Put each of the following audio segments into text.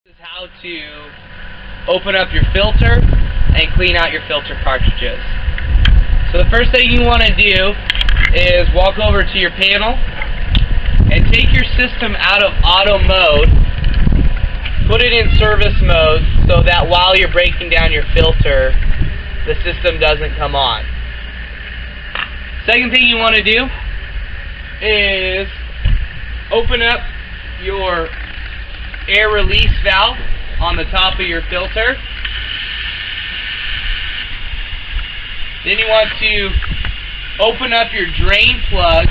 This is how to open up your filter and clean out your filter cartridges. So the first thing you want to do is walk over to your panel and take your system out of auto mode, put it in service mode so that while you're breaking down your filter, the system doesn't come on. Second thing you want to do is open up your air release valve on the top of your filter. Then you want to open up your drain plug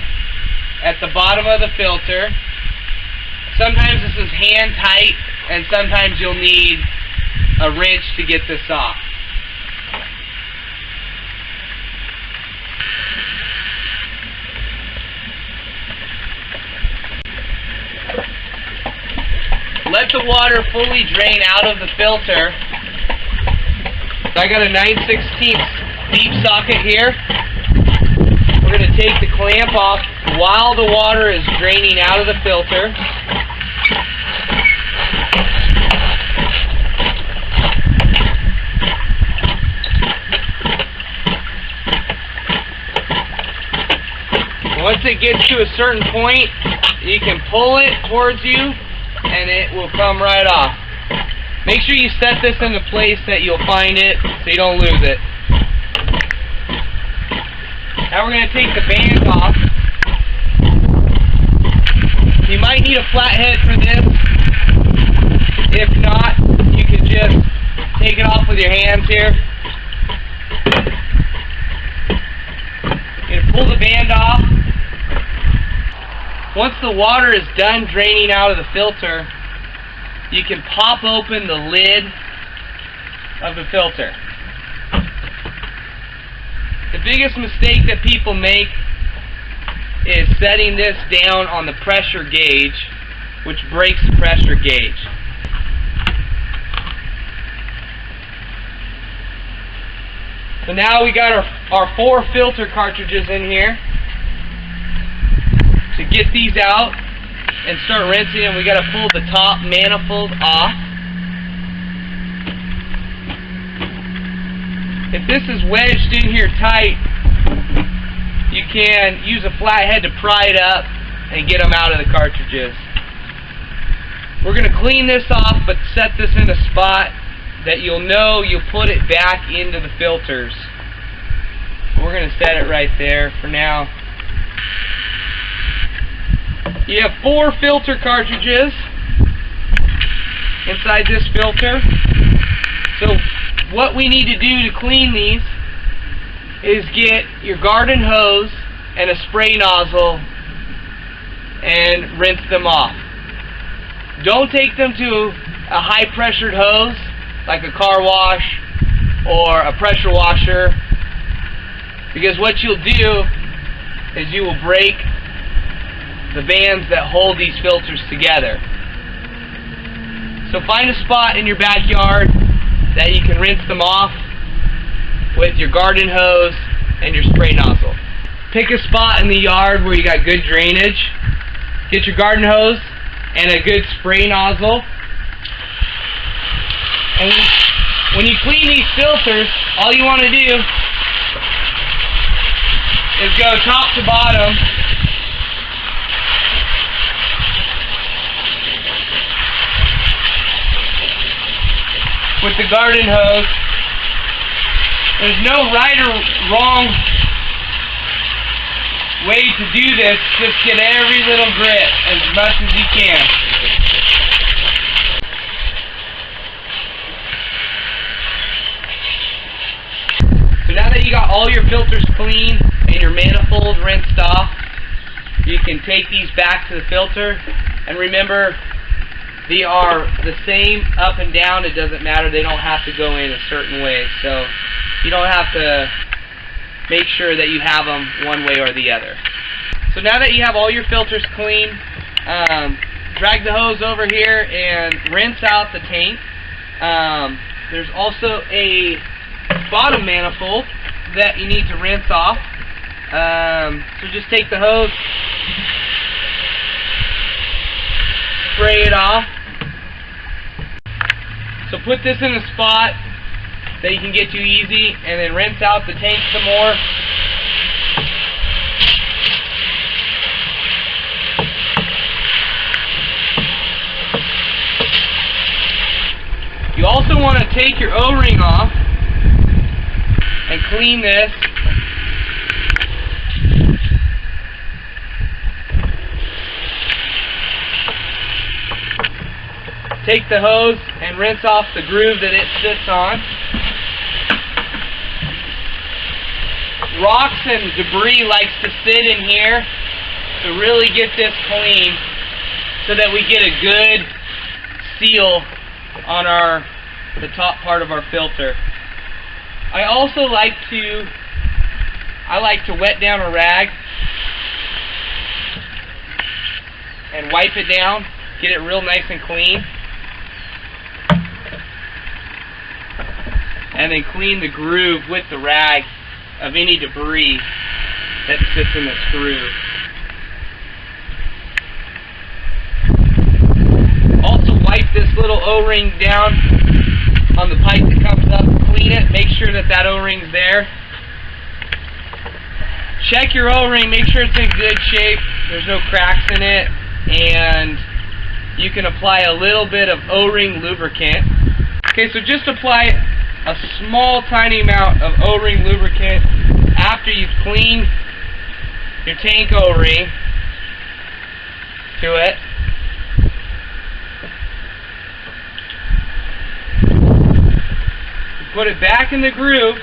at the bottom of the filter. Sometimes this is hand tight and sometimes you'll need a wrench to get this off. Let the water fully drain out of the filter. So I got a 9/16 deep socket here. We're going to take the clamp off while the water is draining out of the filter. Once it gets to a certain point, you can pull it towards you and it will come right off. Make sure you set this in a place that you'll find it so you don't lose it. Now we're going to take the band off. You might need a flathead for this. If not, you can just take it off with your hands here. You're going to pull the band off. Once the water is done draining out of the filter, you can pop open the lid of the filter. The biggest mistake that people make is setting this down on the pressure gauge, which breaks the pressure gauge. So now we got our 4 filter cartridges in here. To get these out and start rinsing them, we got to pull the top manifold off. If this is wedged in here tight, you can use a flathead to pry it up and get them out of the cartridges. We're going to clean this off, but set this in a spot that you'll know you'll put it back into the filters. We're going to set it right there for now. You have 4 filter cartridges inside this filter. So what we need to do to clean these is get your garden hose and a spray nozzle and rinse them off. Don't take them to a high pressured hose like a car wash or a pressure washer, because what you'll do is you will break the bands that hold these filters together. So find a spot in your backyard that you can rinse them off with your garden hose and your spray nozzle. Pick a spot in the yard where you got good drainage. Get your garden hose and a good spray nozzle. And when you clean these filters, all you want to do is go top to bottom with the garden hose. There's no right or wrong way to do this. Just get every little grit as much as you can. So now that you got all your filters clean and your manifold rinsed off, you can take these back to the filter. And remember, they are the same up and down. It doesn't matter. They don't have to go in a certain way. So you don't have to make sure that you have them one way or the other. So now that you have all your filters clean, drag the hose over here and rinse out the tank. There's also a bottom manifold that you need to rinse off. So just take the hose, spray it off. So put this in a spot that you can get to easy, and then rinse out the tank some more. You also want to take your O-ring off and clean this. Take the hose and rinse off the groove that it sits on. Rocks and debris likes to sit in here to really get this clean so that we get a good seal on the top part of our filter. I also like to wet down a rag and wipe it down, get it real nice and clean, and then clean the groove with the rag of any debris that sits in this groove. Also wipe this little O-ring down on the pipe that comes up, clean it, make sure that that O-ring's there. Check your O-ring, make sure it's in good shape, there's no cracks in it, and you can apply a little bit of O-ring lubricant. Okay, so just apply a small tiny amount of O-ring lubricant after you've cleaned your tank O-ring to it. Put it back in the groove.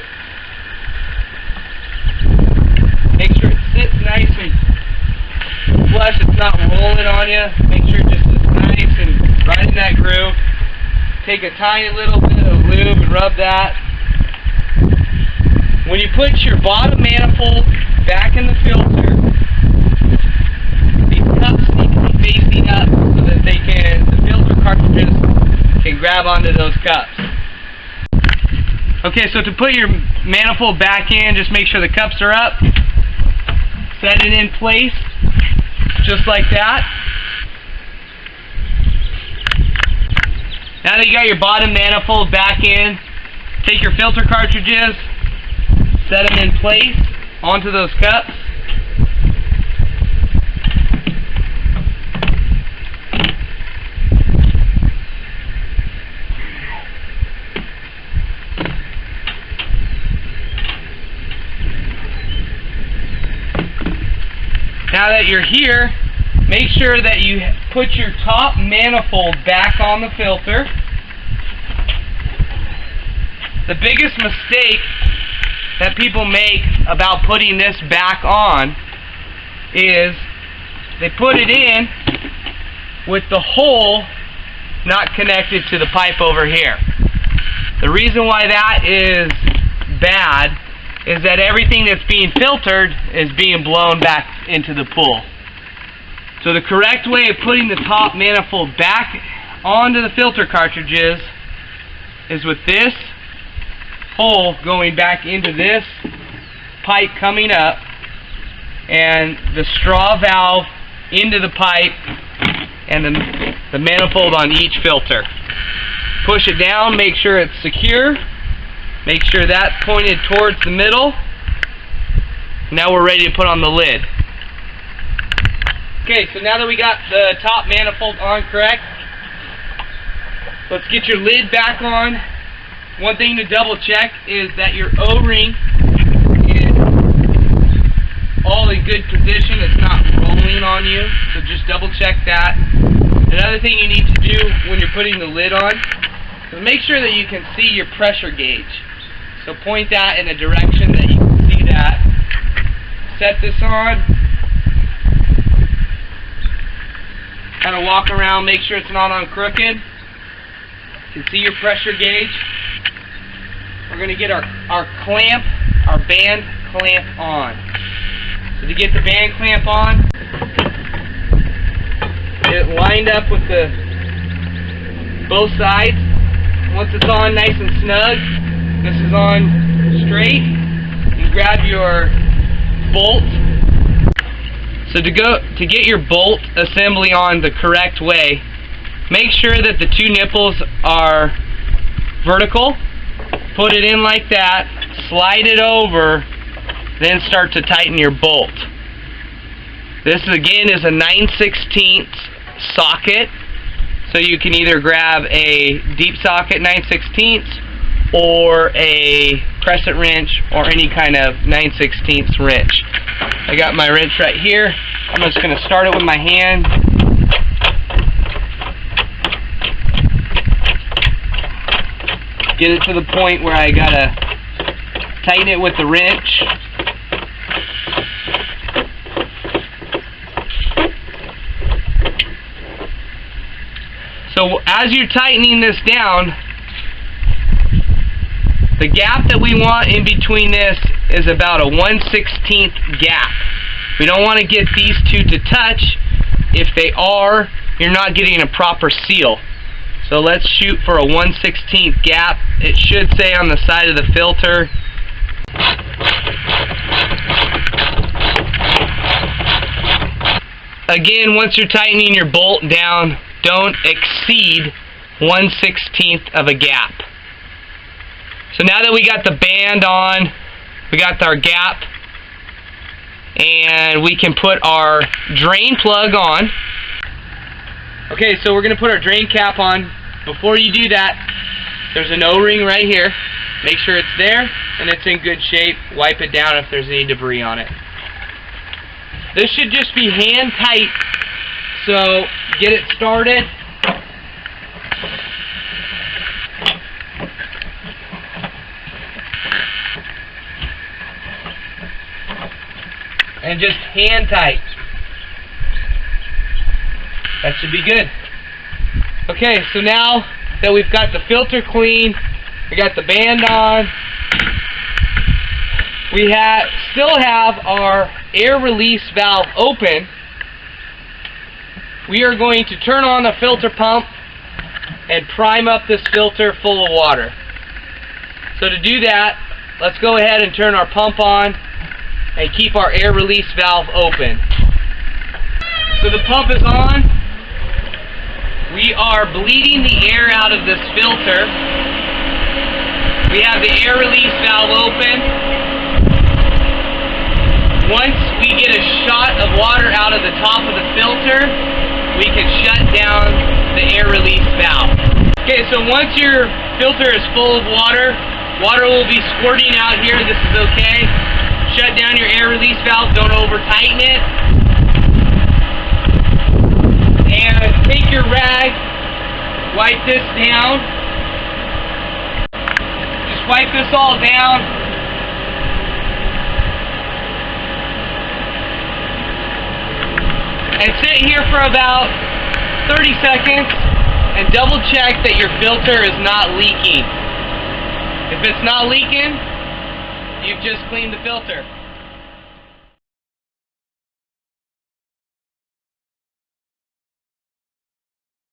Make sure it sits nice and flush, it's not rolling on you. Make sure it just sits nice and right in that groove. Take a tiny little bit of lube and rub that. When you put your bottom manifold back in the filter, these cups need to be facing up so that the filter cartridges can grab onto those cups. Okay, so to put your manifold back in, just make sure the cups are up. Set it in place, just like that. Now that you got your bottom manifold back in, take your filter cartridges, set them in place onto those cups. Now that you're here, make sure that you put your top manifold back on the filter. The biggest mistake that people make about putting this back on is they put it in with the hole not connected to the pipe over here. The reason why that is bad is that everything that's being filtered is being blown back into the pool. So the correct way of putting the top manifold back onto the filter cartridges is with this hole going back into this pipe coming up and the straw valve into the pipe and the manifold on each filter. Push it down, make sure it's secure. Make sure that's pointed towards the middle. Now we're ready to put on the lid. Okay, so now that we got the top manifold on correct, let's get your lid back on. One thing to double check is that your O-ring is all in good position. It's not rolling on you, so just double check that. Another thing you need to do when you're putting the lid on is make sure that you can see your pressure gauge. So point that in a direction that you can see that. Set this on. Kind of walk around, make sure it's not on crooked. You can see your pressure gauge. We're going to get our clamp, our band clamp on. So to get the band clamp on, get it lined up with both sides. Once it's on nice and snug, this is on straight, you grab your bolt. So to get your bolt assembly on the correct way, make sure that the two nipples are vertical, put it in like that, slide it over, then start to tighten your bolt. This again is a 9/16 socket, so you can either grab a deep socket 9/16 or a crescent wrench or any kind of 9/16 wrench. I got my wrench right here. I'm just going to start it with my hand. Get it to the point where I gotta tighten it with the wrench. So as you're tightening this down, the gap that we want in between this is about a 1/16 gap. We don't want to get these two to touch. If they are, you're not getting a proper seal. So let's shoot for a 1/16 gap. It should say on the side of the filter. Again, once you're tightening your bolt down, don't exceed 1/16 of a gap. So now that we got the band on, we got our gap, and we can put our drain plug on. Okay, so we're going to put our drain cap on. Before you do that, there's an O-ring right here. Make sure it's there and it's in good shape. Wipe it down if there's any debris on it. This should just be hand tight, so get it started. And just hand tight. That should be good. Okay, so now that we've got the filter clean, we got the band on, we still have our air release valve open. We are going to turn on the filter pump and prime up this filter full of water. So to do that, let's go ahead and turn our pump on and keep our air release valve open. So the pump is on. We are bleeding the air out of this filter. We have the air release valve open. Once we get a shot of water out of the top of the filter, we can shut down the air release valve. Okay, so once your filter is full of water, water will be squirting out here. This is okay. Shut down your air release valve, don't over tighten it. And take your rag, wipe this down. Just wipe this all down. And sit here for about 30 seconds and double check that your filter is not leaking. If it's not leaking, you've just cleaned the filter.